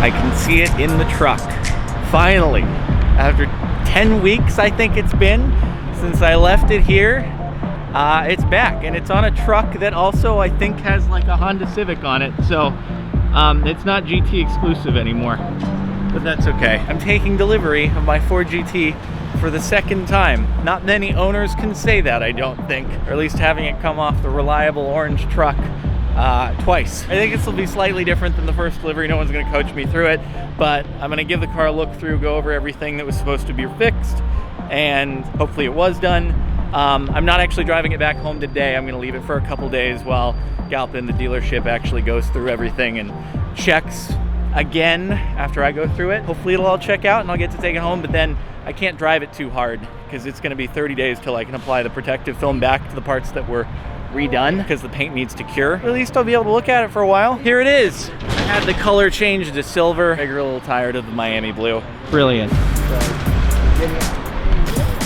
I can see it in the truck. Finally, after 10 weeks, I think it's been, since I left it here, it's back, and it's on a truck that also I think has like a Honda Civic on it, so it's not GT exclusive anymore, but that's okay. I'm taking delivery of my Ford GT for the second time. Not many owners can say that, I don't think, or at least having it come off the reliable orange truck twice. I think this will be slightly different than the first delivery. No one's going to coach me through it, but I'm going to give the car a look through, go over everything that was supposed to be fixed, and hopefully it was done. I'm not actually driving it back home today. I'm going to leave it for a couple days while Galpin, the dealership, actually goes through everything and checks again after I go through it. Hopefully it'll all check out and I'll get to take it home, but then I can't drive it too hard because it's going to be 30 days till I can apply the protective film back to the parts that were redone because the paint needs to cure. At least I'll be able to look at it for a while. Here it is. I had the color changed to silver. I grew a little tired of the Miami blue. Brilliant.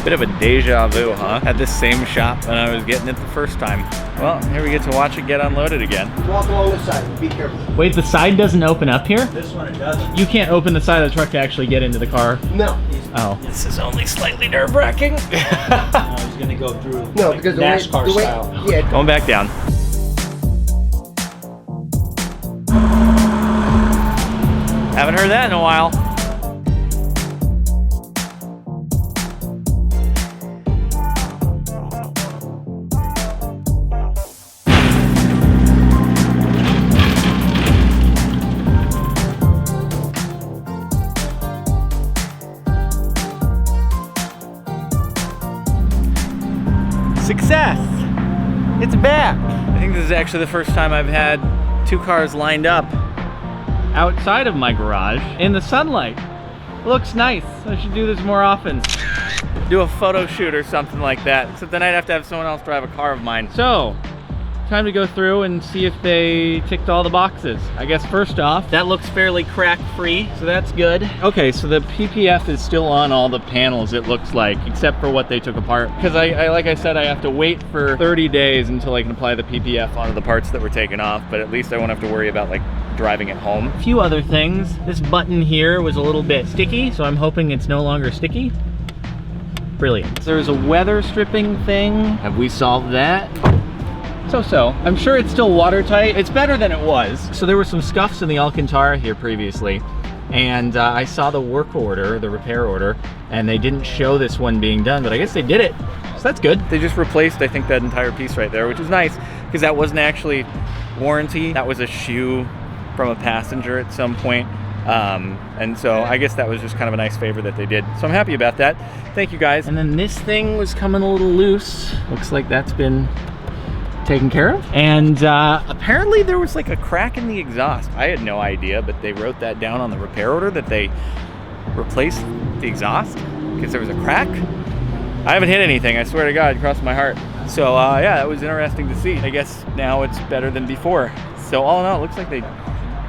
Bit of a deja vu, huh? Had this same shop when I was getting it the first time. Well, here we get to watch it get unloaded again. Walk along the side, be careful. Wait, the side doesn't open up here? This one it doesn't. You can't open the side of the truck to actually get into the car? No. Oh. This is only slightly nerve-wracking. No, he's gonna go through No, like because NASCAR the way, style. yeah. Going back down. Haven't heard that in a while. Success! It's back! I think this is actually the first time I've had two cars lined up outside of my garage in the sunlight. Looks nice. I should do this more often. Do a photo shoot or something like that, except then I'd have to have someone else drive a car of mine. So, time to go through and see if they ticked all the boxes. I guess first off, that looks fairly crack-free, so that's good. Okay, so the PPF is still on all the panels, it looks like, except for what they took apart. Because I like I said, I have to wait for 30 days until I can apply the PPF onto the parts that were taken off, but at least I won't have to worry about like driving it home. A few other things. This button here was a little bit sticky, so I'm hoping it's no longer sticky. Brilliant. There's a weather stripping thing. Have we solved that? So. I'm sure it's still watertight. It's better than it was. So there were some scuffs in the Alcantara here previously, and I saw the work order, the repair order, and they didn't show this one being done, but I guess they did it. So that's good. They just replaced, I think, that entire piece right there, which is nice, because that wasn't actually warranty. That was a shoe from a passenger at some point. And so I guess that was just kind of a nice favor that they did. So I'm happy about that. Thank you guys. And then this thing was coming a little loose. Looks like that's been taken care of. And apparently there was like a crack in the exhaust. I had no idea, but they wrote that down on the repair order that they replaced the exhaust because there was a crack. I haven't hit anything, I swear to God, crossed my heart. So yeah, that was interesting to see. I guess now it's better than before. So all in all, it looks like they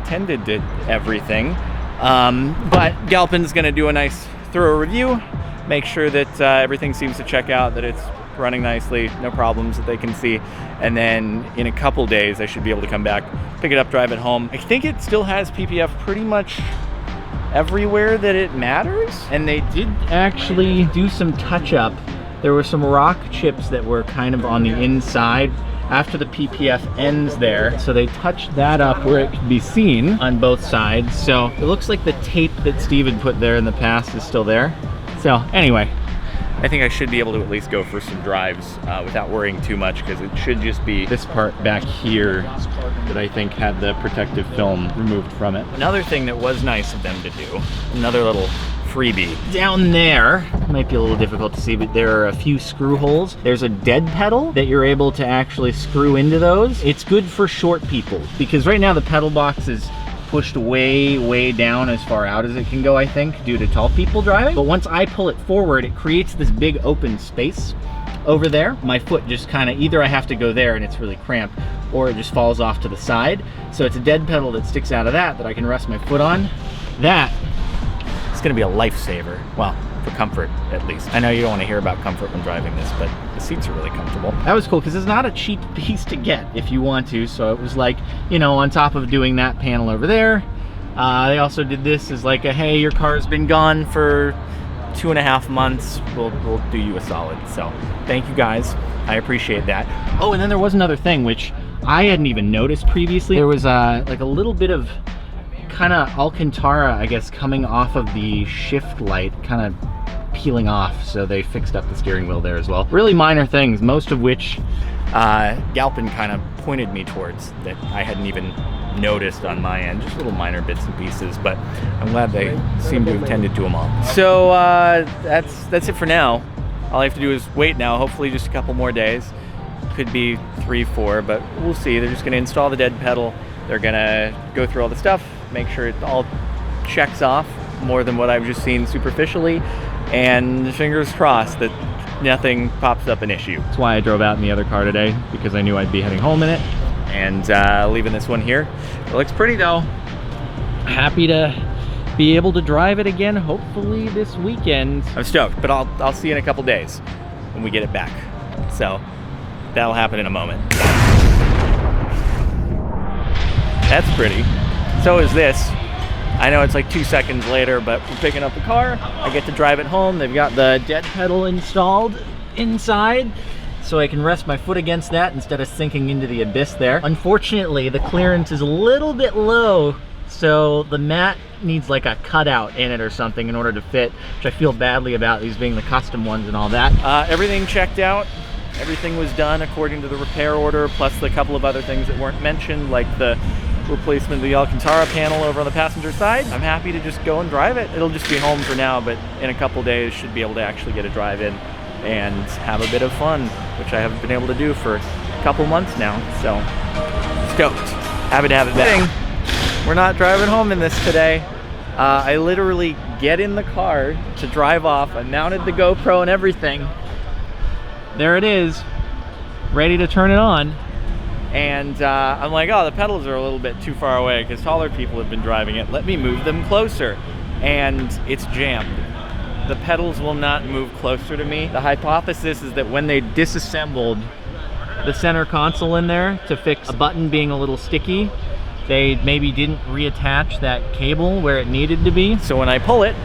tended to everything. But Galpin's gonna do a nice thorough review, make sure that everything seems to check out, that it's running nicely, no problems that they can see, and then in a couple days I should be able to come back, pick it up, drive it home. I think it still has PPF pretty much everywhere that it matters, and they did actually do some touch-up. There were some rock chips that were kind of on the inside after the PPF ends there, so they touched that up where it could be seen on both sides. So it looks like the tape that Steve had put there in the past is still there. So anyway, I think I should be able to at least go for some drives without worrying too much, because it should just be this part back here that I think had the protective film removed from it. Another thing that was nice of them to do, another little freebie. Down there, might be a little difficult to see, but there are a few screw holes. There's a dead pedal that you're able to actually screw into those. It's good for short people, because right now the pedal box is pushed way down as far out as it can go, I think, due to tall people driving. But once I pull it forward, it creates this big open space over there. My foot just kind of, either I have to go there and it's really cramped, or it just falls off to the side. So it's a dead pedal that sticks out of that I can rest my foot on. That is gonna be a lifesaver. Well, for comfort, at least. I know you don't want to hear about comfort when driving this, but the seats are really comfortable. That was cool, because it's not a cheap piece to get if you want to, so it was like, you know, on top of doing that panel over there, They also did this as like a, hey, your car's been gone for 2.5 months. We'll do you a solid. So thank you guys. I appreciate that. Oh, and then there was another thing which I hadn't even noticed previously. There was like a little bit of kind of Alcantara, I guess, coming off of the shift light, kind of peeling off. So they fixed up the steering wheel there as well. Really minor things, most of which Galpin kind of pointed me towards that I hadn't even noticed on my end. Just little minor bits and pieces, but I'm glad they seem to have tended to them all. So that's it for now. All I have to do is wait now, hopefully just a couple more days. Could be 3, 4, but we'll see. They're just gonna install the dead pedal. They're gonna go through all the stuff, make sure it all checks off more than what I've just seen superficially, and fingers crossed that nothing pops up an issue. That's why I drove out in the other car today, because I knew I'd be heading home in it, and leaving this one here. It looks pretty though. Happy to be able to drive it again, hopefully this weekend. I'm stoked, but I'll see you in a couple days when we get it back. So that'll happen in a moment. That's pretty. So is this. I know it's like 2 seconds later, but we're picking up the car. I get to drive it home. They've got the dead pedal installed inside, so I can rest my foot against that instead of sinking into the abyss there. Unfortunately, the clearance is a little bit low, so the mat needs like a cutout in it or something in order to fit, which I feel badly about, these being the custom ones and all that. Everything checked out. Everything was done according to the repair order, plus the couple of other things that weren't mentioned, like the replacement of the Alcantara panel over on the passenger side. I'm happy to just go and drive it. It'll just be home for now, but in a couple days should be able to actually get a drive in and have a bit of fun, which I haven't been able to do for a couple months now. So stoked. Happy to have it back. We're not driving home in this today. I literally get in the car to drive off. I mounted the GoPro and everything. There it is, ready to turn it on. And I'm like, oh, the pedals are a little bit too far away because taller people have been driving it. Let me move them closer. And it's jammed. The pedals will not move closer to me. The hypothesis is that when they disassembled the center console in there to fix a button being a little sticky, they maybe didn't reattach that cable where it needed to be. So when I pull it,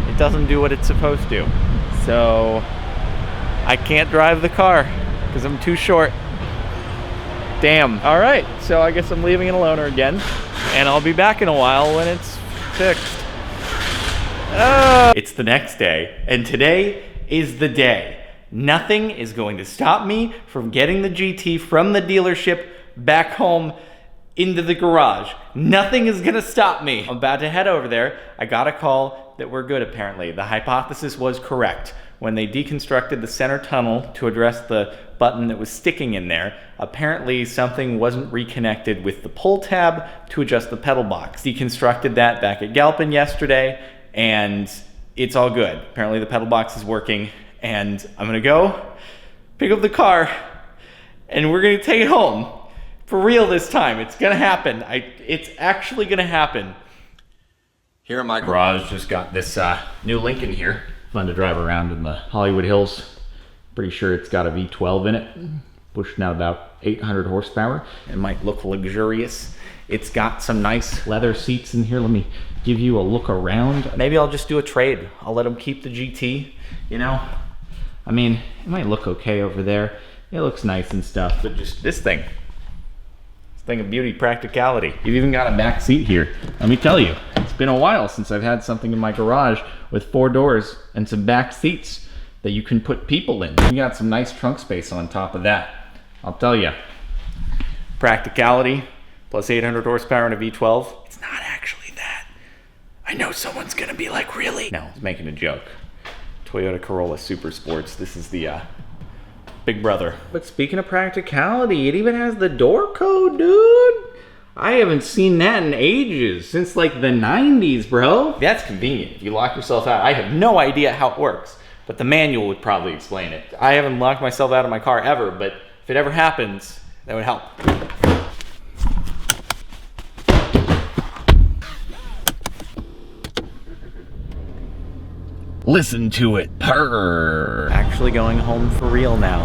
it doesn't do what it's supposed to. So I can't drive the car because I'm too short. Damn. All right, so I guess I'm leaving it alone again, and I'll be back in a while when it's fixed. It's the next day, and today is the day. Nothing is going to stop me from getting the GT from the dealership back home into the garage. Nothing is gonna stop me. I'm about to head over there. I got a call that we're good apparently. The hypothesis was correct. When they deconstructed the center tunnel to address the button that was sticking in there, apparently something wasn't reconnected with the pull tab to adjust the pedal box. Deconstructed that back at Galpin yesterday, and it's all good. Apparently the pedal box is working, and I'm gonna go pick up the car, and we're gonna take it home. For real this time, it's gonna happen. It's actually gonna happen. Here in my garage, just got this new Lincoln here. Fun to drive around in the Hollywood Hills. Pretty sure it's got a V12 in it, pushing out about 800 horsepower. It might look luxurious. It's got some nice leather seats in here. Let me give you a look around. Maybe I'll just do a trade. I'll let them keep the GT, you know? I mean, it might look okay over there. It looks nice and stuff, but just this thing of beauty, practicality. You've even got a back seat here. Let me tell you, it's been a while since I've had something in my garage with 4 doors and some back seats that you can put people in. You got some nice trunk space on top of that. I'll tell you, practicality plus 800 horsepower and a V12, it's not actually that. I know someone's gonna be like, really? No, I was making a joke. Toyota Corolla Super Sports. This is the big brother. But speaking of practicality, it even has the door code, dude. I haven't seen that in ages, since like the 90s, bro. That's convenient. If you lock yourself out, I have no idea how it works, but the manual would probably explain it. I haven't locked myself out of my car ever, but if it ever happens, that would help. Listen to it purr. Actually going home for real now.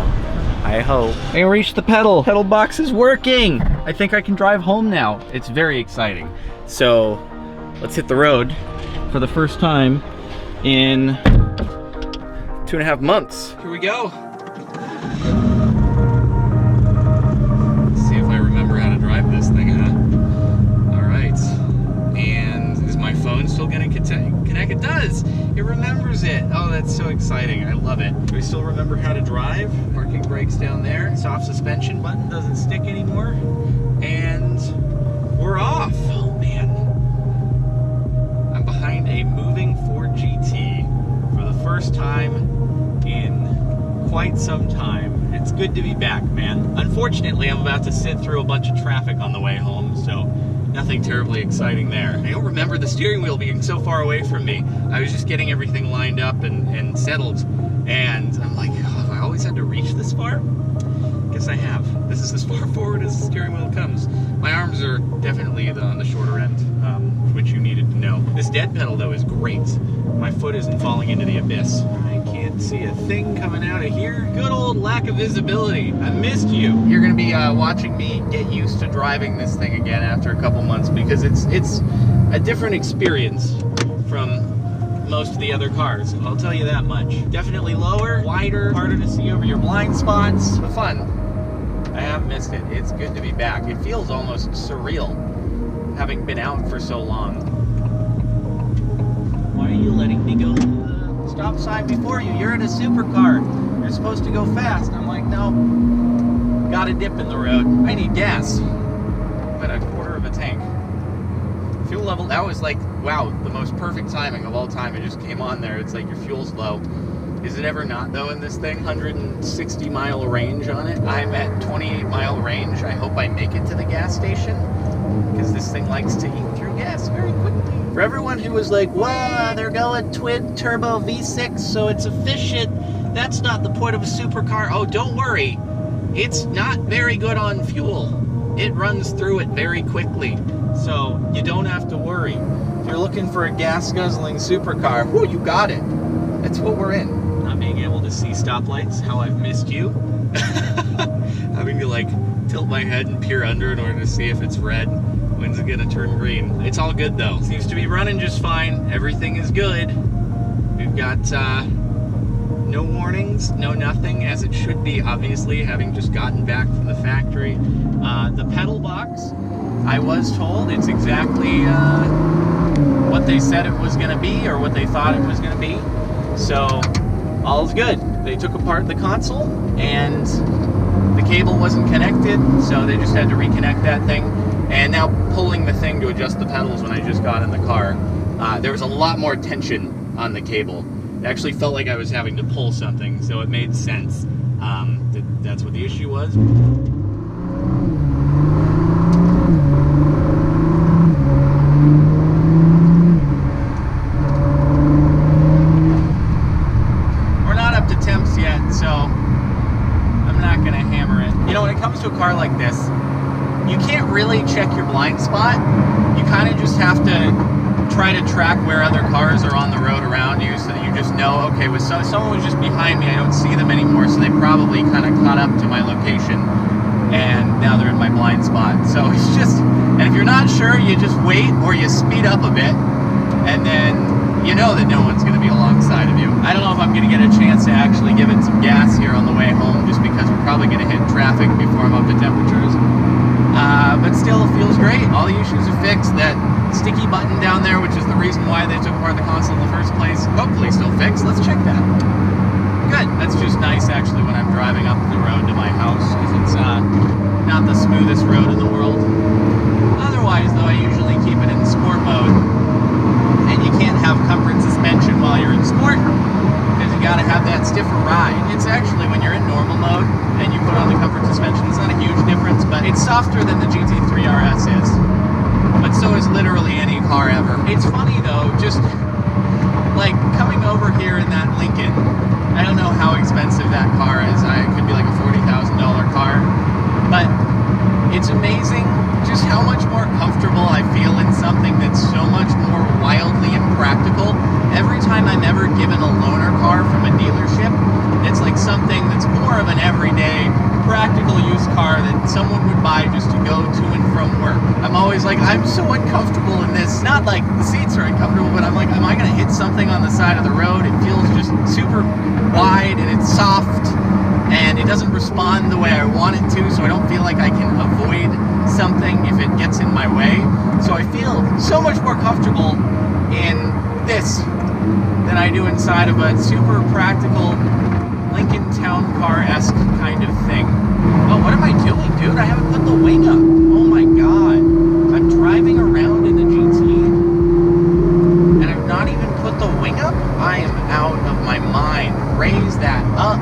I hope. I reached the pedal. Pedal box is working. I think I can drive home now. It's very exciting. So let's hit the road for the first time in 2.5 months. Here we go. Let's see if I remember how to drive this thing, huh? All right. And is my phone still gonna connect? It does. It remembers it. Oh, that's so exciting. I love it. Do we still remember how to drive? Parking brakes down there. Soft suspension button doesn't stick anymore. And we're off. Oh man. I'm behind a moving Ford GT for the first time in quite some time. It's good to be back, man. Unfortunately, I'm about to sit through a bunch of traffic on the way home, so nothing terribly exciting there. I don't remember the steering wheel being so far away from me. I was just getting everything lined up and settled, and I'm like, oh, have I always had to reach this far? Guess I have. This is as far forward as the steering wheel comes. My arms are definitely on the shorter end, which you needed to know. This dead pedal, though, is great. My foot isn't falling into the abyss. I can't see a thing coming out of here. Good old lack of visibility. I missed you. You're gonna be watching me get used to driving this thing again after a couple months, because it's a different experience from most of the other cars. I'll tell you that much. Definitely lower, wider, harder to see over your blind spots. But fun. I have missed it. It's good to be back. It feels almost surreal, having been out for so long. Why are you letting me go to the stop sign before you? You're in a supercar. You're supposed to go fast. I'm like, no. Got a dip in the road. I need gas. But a quarter of a tank. Fuel level, that was like, wow, the most perfect timing of all time. It just came on there. It's like your fuel's low. Is it ever not, though, in this thing? 160 mile range on it. I'm at 28 mile range. I hope I make it to the gas station, because this thing likes to eat through gas very quickly. For everyone who was like, wow, they're going twin turbo V6, so it's efficient. That's not the point of a supercar. Oh, don't worry. It's not very good on fuel. It runs through it very quickly, so you don't have to worry. If you're looking for a gas-guzzling supercar, whoo, you got it. That's what we're in. Not being able to see stoplights, how I've missed you. Having to like tilt my head and peer under in order to see if it's red. When's it gonna turn green? It's all good though. Seems to be running just fine. Everything is good. We've got no warnings, no nothing, as it should be, obviously, having just gotten back from the factory. The pedal box, I was told it's exactly what they said it was gonna be, or what they thought it was gonna be. So all's good. They took apart the console and the cable wasn't connected, so they just had to reconnect that thing. And now pulling the thing to adjust the pedals when I just got in the car, there was a lot more tension on the cable. It actually felt like I was having to pull something, so it made sense that that's what the issue was. To a car like this, you can't really check your blind spot. You kind of just have to try to track where other cars are on the road around you, so that you just know, okay, with someone was just behind me, I don't see them anymore, so they probably kind of caught up to my location, and now they're in my blind spot. So it's just, and if you're not sure, you just wait, or you speed up a bit, and then you know that no one's going to be alongside of you. I don't know if I'm going to get a chance to actually give it some gas here on the way home, just because we're probably going to hit traffic before I'm up to temperatures. But still, it feels great. All the issues are fixed. That sticky button down there, which is the reason why they took apart the console in the first place, hopefully still fixed. Let's check that. Good. That's just nice, actually, when I'm driving up the road to my house, because it's not the smoothest road in the world. Otherwise, though, I usually keep it in sport mode. And you can't have comfort suspension while you're in sport, because you gotta have that stiffer ride. It's actually, when you're in normal mode and you put on the comfort suspension, it's not a huge difference, but it's softer than the GT3 RS is. But so is literally any car ever. It's funny though, just like coming over here in that Lincoln, I don't know how expensive that car is. It could be like a $40,000 car, but it's amazing just how much more comfortable I feel in something that's so much more wildly impractical. Every time I'm ever given a loaner car from a dealership, it's like something that's more of an everyday, practical use car that someone would buy just to go to and from work. I'm always like, I'm so uncomfortable uncomfortable in this. Not like the seats are uncomfortable, but I'm like, am I gonna hit something on the side of the road? It feels just super wide and it's soft and it doesn't respond the way I want it to, so I don't feel like I can avoid something if it gets in my way. So I feel so much more comfortable in this than I do inside of a super practical Lincoln Town Car-esque kind of thing. Oh, what am I doing, dude? I haven't put the wing up. Oh my god. I'm driving around in the GT and I've not even put the wing up? I am out of my mind. Raise that up.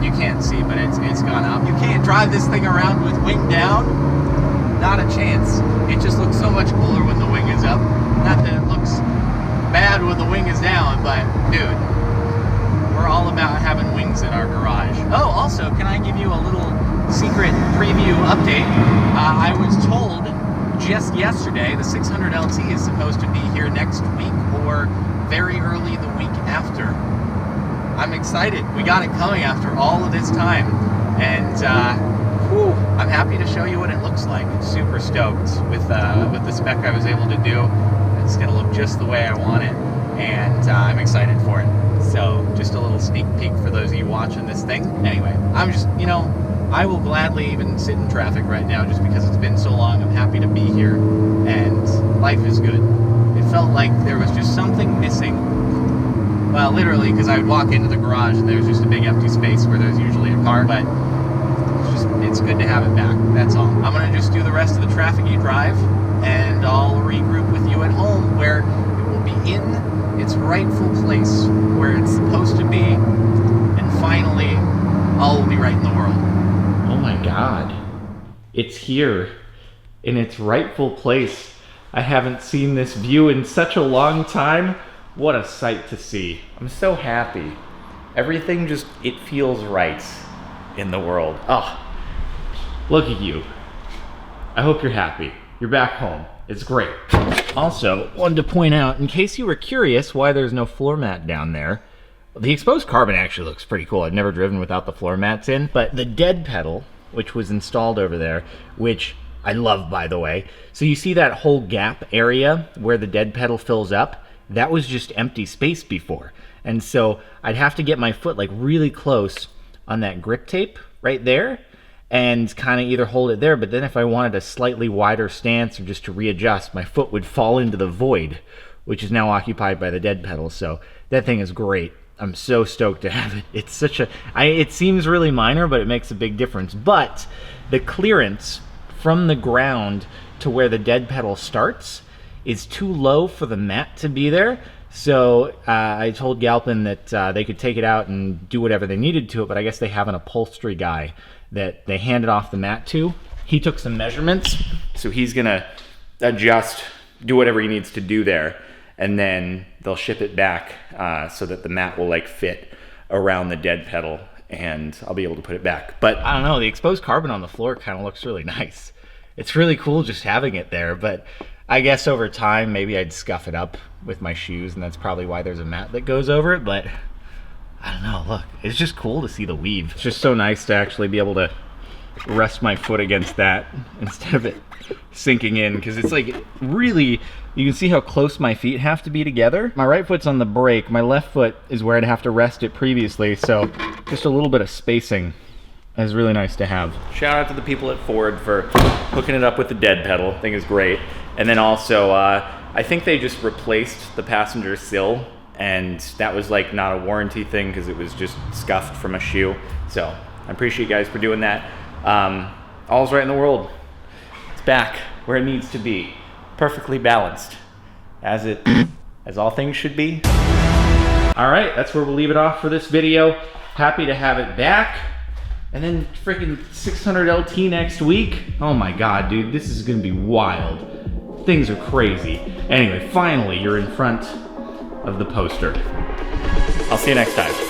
You can't see, but it's gone up. You can't drive this thing around with wing down. Not a chance. It just looks so much cooler when the wing is up. Not that it looks bad when the wing is down, but dude, we're all about having wings in our garage. Oh, also, can I give you a little secret preview update? I was told just yesterday the 600 LT is supposed to be here next week or very early the week after. I'm excited. We got it coming after all of this time, and whew, I'm happy to show you what it looks like. Super stoked with the spec I was able to do. It's gonna look just the way I want it, and I'm excited for it. So just a little sneak peek for those of you watching this thing. Anyway, I'm just, you know, I will gladly even sit in traffic right now just because it's been so long. I'm happy to be here, and life is good. It felt like there was just something missing. Well, literally, because I would walk into the garage and there's just a big empty space where there's usually a car, but it's good to have it back, that's all. I'm gonna just do the rest of the traffic-y drive, and I'll regroup with you at home where it will be in its rightful place, where it's supposed to be, and finally, all will be right in the world. Oh my god. It's here, in its rightful place. I haven't seen this view in such a long time. What a sight to see. I'm so happy. Everything just, it feels right in the world. Oh, look at you. I hope you're happy. You're back home. It's great. Also, wanted to point out, in case you were curious why there's no floor mat down there, the exposed carbon actually looks pretty cool. I've never driven without the floor mats in, but the dead pedal, which was installed over there, which I love, by the way. So you see that whole gap area where the dead pedal fills up? That was just empty space before. And so I'd have to get my foot like really close on that grip tape right there and kind of either hold it there, but then if I wanted a slightly wider stance or just to readjust, my foot would fall into the void, which is now occupied by the dead pedal. So that thing is great. I'm so stoked to have it. It's such a, it seems really minor, but it makes a big difference. But the clearance from the ground to where the dead pedal starts is too low for the mat to be there. So I told Galpin that they could take it out and do whatever they needed to it, but I guess they have an upholstery guy that they handed off the mat to. He took some measurements, so he's gonna adjust, do whatever he needs to do there, and then they'll ship it back so that the mat will like fit around the dead pedal, and I'll be able to put it back. But I don't know, the exposed carbon on the floor kind of looks really nice. It's really cool just having it there, but I guess over time maybe I'd scuff it up with my shoes, and that's probably why there's a mat that goes over it. But I don't know, look, it's just cool to see the weave. It's just so nice to actually be able to rest my foot against that instead of it sinking in, because it's like really, you can see how close my feet have to be together. My right foot's on the brake, my left foot is where I'd have to rest it previously, so just a little bit of spacing is really nice to have. Shout out to the people at Ford for hooking it up with the dead pedal. I think is great. And then also, I think they just replaced the passenger sill, and that was like not a warranty thing because it was just scuffed from a shoe. So I appreciate you guys for doing that. All's right in the world. It's back where it needs to be, perfectly balanced, as all things should be. All right, that's where we'll leave it off for this video. Happy to have it back. And then freaking 600 LT next week. Oh my God, dude, this is gonna be wild. Things are crazy. Anyway, finally, you're in front of the poster. I'll see you next time.